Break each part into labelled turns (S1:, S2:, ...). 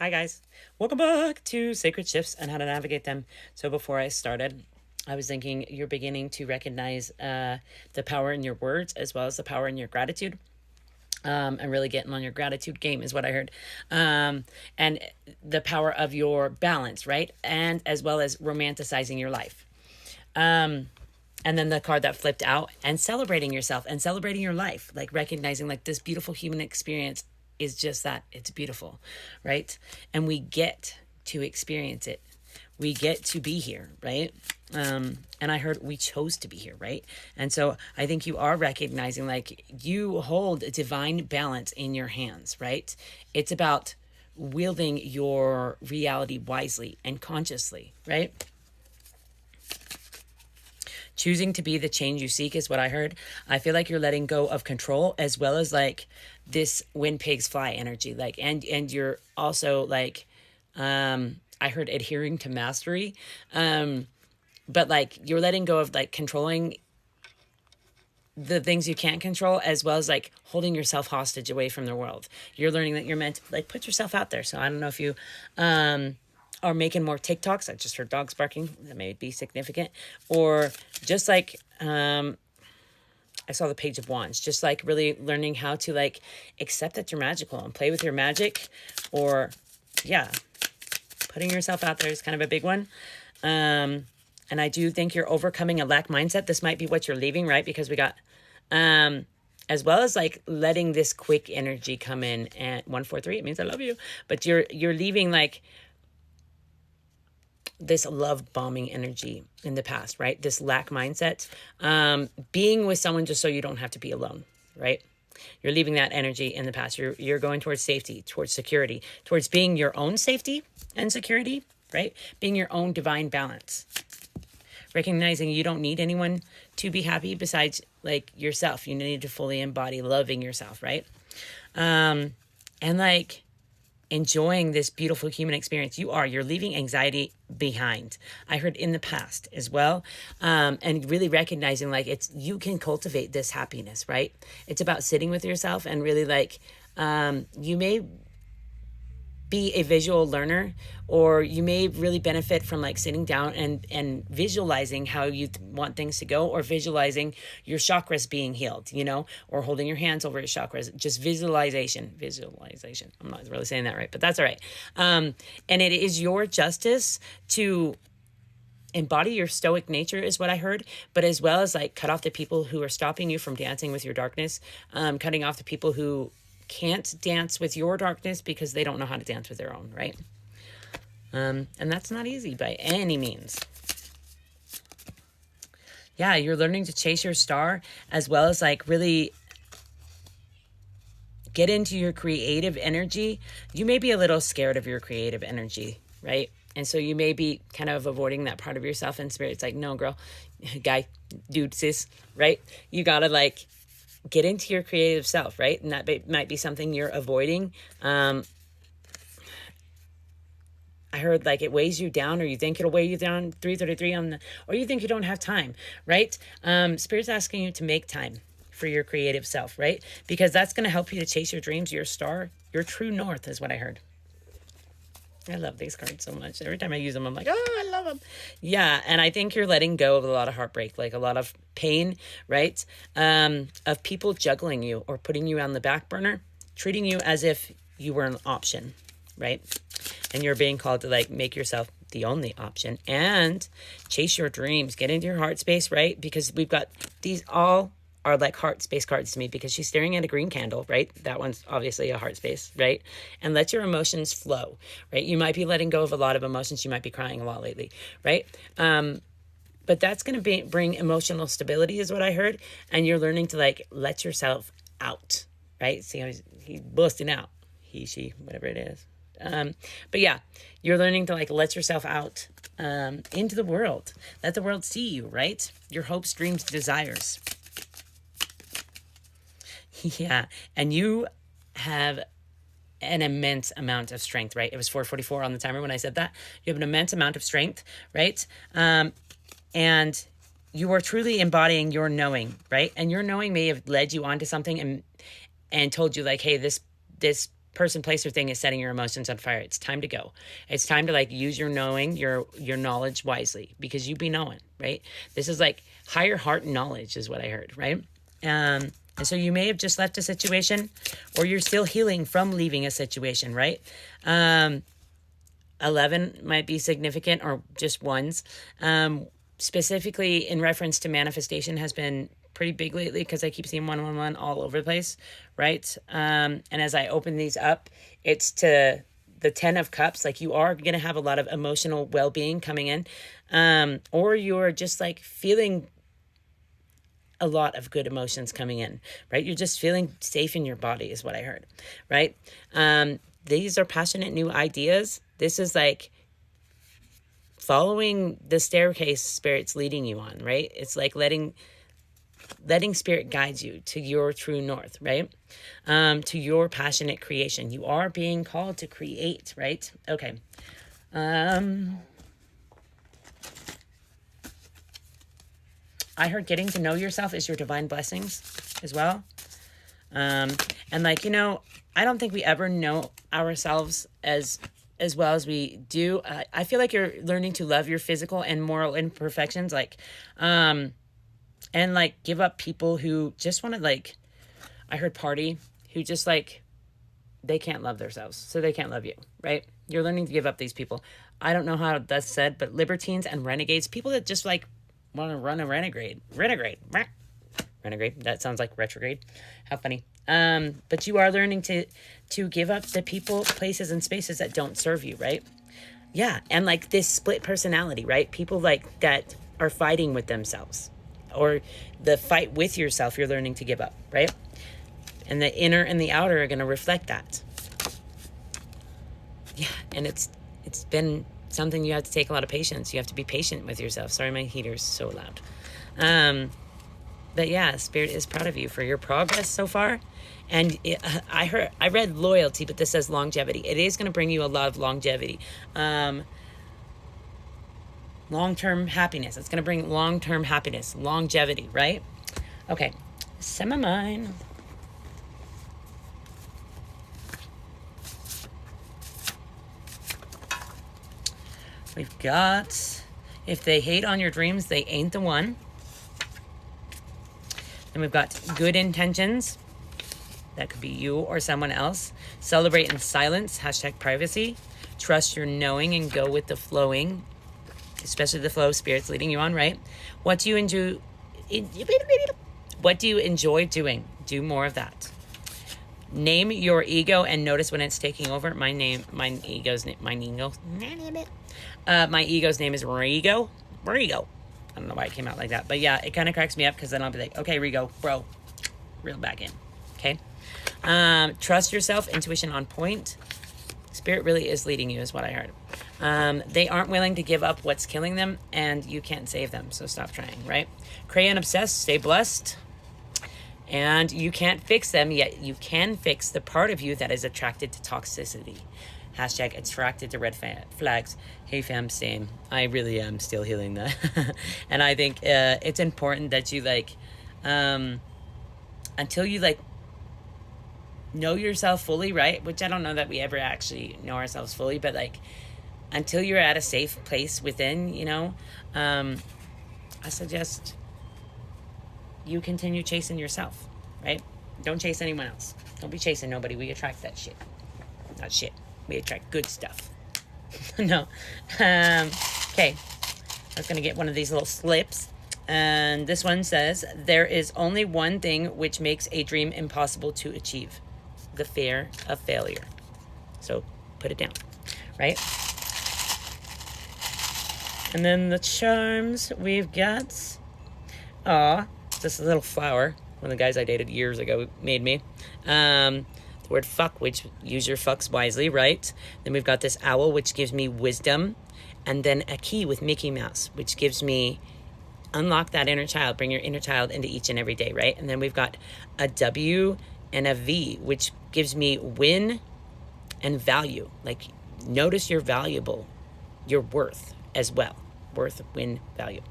S1: Hi guys, welcome back to Sacred Shifts and How to Navigate Them. So before I started, I was thinking you're beginning to recognize the power in your words as well as the power in your gratitude. And really getting on your gratitude game is what I heard. And the power of your balance, right? And as well as romanticizing your life. And then the card that flipped out and celebrating yourself and celebrating your life, like recognizing like this beautiful human experience is just that, it's beautiful, right? And we get to experience it. We get to be here, right? And I heard we chose to be here, right? And so I think you are recognizing like you hold divine balance in your hands, right? It's about wielding your reality wisely and consciously, right? Choosing to be the change you seek is what I heard. I feel like you're letting go of control as well as like this when pigs fly energy. Like and you're also like I heard adhering to mastery. But like you're letting go of like controlling the things you can't control as well as like holding yourself hostage away from the world. You're learning that you're meant to like put yourself out there. So I don't know if you are making more TikToks. I just heard dogs barking. That may be significant. Or just like I saw the Page of Wands, just like really learning how to like accept that you're magical and play with your magic. Or yeah, putting yourself out there is kind of a big one. And I do think you're overcoming a lack mindset. This might be what you're leaving, right? Because we got as well as like letting this quick energy come in at 143. It means I love you. But you're leaving like this love bombing energy in the past, right? This lack mindset. Being with someone just so you don't have to be alone, right? You're leaving that energy in the past. You're going towards safety, towards security, towards being your own safety and security, right? Being your own divine balance. Recognizing you don't need anyone to be happy besides like yourself. You need to fully embody loving yourself, right? And like enjoying this beautiful human experience. You're leaving anxiety behind. I heard in the past as well. And really recognizing like you can cultivate this happiness, right? It's about sitting with yourself and really like, you may be a visual learner, or you may really benefit from like sitting down and visualizing how you want things to go, or visualizing your chakras being healed, or holding your hands over your chakras. Just visualization. I'm not really saying that right, but that's all right. And it is your justice to embody your stoic nature is what I heard, but as well as like cut off the people who are stopping you from dancing with your darkness, cutting off the people who can't dance with your darkness because they don't know how to dance with their own, right? And that's not easy by any means. Yeah, you're learning to chase your star as well as like really get into your creative energy. You may be a little scared of your creative energy, right? And so you may be kind of avoiding that part of yourself, and spirit's like, no, girl, guy, dude, sis, right? You gotta like get into your creative self, right? And that might be something you're avoiding. I heard like it weighs you down, or you think it'll weigh you down. 333 or you think you don't have time, right? Spirit's asking you to make time for your creative self, right? Because that's going to help you to chase your dreams, your star, your true north is what I heard. I love these cards so much. Every time I use them, I'm like, oh, I love them. Yeah, and I think you're letting go of a lot of heartbreak, like a lot of pain, right? Of people juggling you or putting you on the back burner, treating you as if you were an option, right? And you're being called to like make yourself the only option and chase your dreams, get into your heart space, right? Because we've got these all are like heart space cards to me, because she's staring at a green candle, right? That one's obviously a heart space, right? And let your emotions flow, right? You might be letting go of a lot of emotions. You might be crying a lot lately, right? But that's going to bring emotional stability is what I heard. And you're learning to like let yourself out, right? See how he's busting out. He, she, whatever it is. But yeah, you're learning to like let yourself out into the world. Let the world see you, right? Your hopes, dreams, desires. Yeah, and you have an immense amount of strength, right? It was 4:44 on the timer when I said that. You have an immense amount of strength, right? And you are truly embodying your knowing, right? And your knowing may have led you onto something and told you like, hey, this person, place, or thing is setting your emotions on fire. It's time to go. It's time to like use your knowing, your knowledge wisely, because you be knowing, right? This is like higher heart knowledge is what I heard, right? And so you may have just left a situation, or you're still healing from leaving a situation, right? 11 might be significant, or just ones. Specifically in reference to manifestation has been pretty big lately, because I keep seeing 111 all over the place, right? And as I open these up, it's to the 10 of Cups. Like, you are going to have a lot of emotional well-being coming in, or you're just like feeling a lot of good emotions coming in, right? You're just feeling safe in your body is what I heard, right? These are passionate new ideas. This is like following the staircase Spirit's leading you on, right? It's like letting Spirit guide you to your true north, right? To your passionate creation. You are being called to create, right? Okay. I heard getting to know yourself is your divine blessings as well. And like, I don't think we ever know ourselves as well as we do. I feel like you're learning to love your physical and moral imperfections, like, and like give up people who just want to, like, I heard party, who just like, they can't love themselves, so they can't love you, right? You're learning to give up these people. I don't know how that's said, but libertines and renegades, people that just like want to run a renegade. That sounds like retrograde. How funny. But you are learning to give up the people, places, and spaces that don't serve you, right? Yeah, and like this split personality, right? People like that are fighting with themselves, or the fight with yourself you're learning to give up, right? And the inner and the outer are going to reflect that. Yeah, and it's been something you have to take a lot of patience. You have to be patient with yourself. Sorry, my heater's so loud. But yeah, Spirit is proud of you for your progress so far. And I read loyalty, but this says longevity. It is going to bring you a lot of longevity. Long-term happiness. It's going to bring long-term happiness, longevity, right? Okay, semi mine. We've got, if they hate on your dreams, they ain't the one. And we've got good intentions. That could be you or someone else. Celebrate in silence, #privacy. Trust your knowing and go with the flowing, especially the flow Spirit's leading you on, right? What do you enjoy doing? Do more of that. Name your ego and notice when it's taking over. My ego's name is Rigo. I don't know why it came out like that, but yeah, it kind of cracks me up, because then I'll be like, okay, Rigo, bro, reel back in. Okay. Trust yourself, intuition on point. Spirit really is leading you is what I heard. They aren't willing to give up what's killing them, and you can't save them, so stop trying, right? Crayon obsessed, stay blessed. And you can't fix them, yet you can fix the part of you that is attracted to toxicity. #attracted to red flags. Hey fam, same. I really am still healing that. And I think it's important that you like, until you like know yourself fully, right? Which I don't know that we ever actually know ourselves fully, but like until you're at a safe place within, I suggest you continue chasing yourself, right? Don't chase anyone else. Don't be chasing nobody. We attract that shit. Not shit. We attract good stuff. No. Okay. I was going to get one of these little slips. And this one says, there is only one thing which makes a dream impossible to achieve. The fear of failure. So put it down, right? And then the charms we've got. This little flower. One of the guys I dated years ago made me. The word fuck, which use your fucks wisely, right? Then we've got this owl, which gives me wisdom. And then a key with Mickey Mouse, which gives me unlock that inner child, bring your inner child into each and every day, right? And then we've got a W and a V, which gives me win and value. Like, notice you're valuable, your worth as well. Worth, win, value.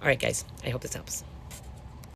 S1: All right, guys, I hope this helps.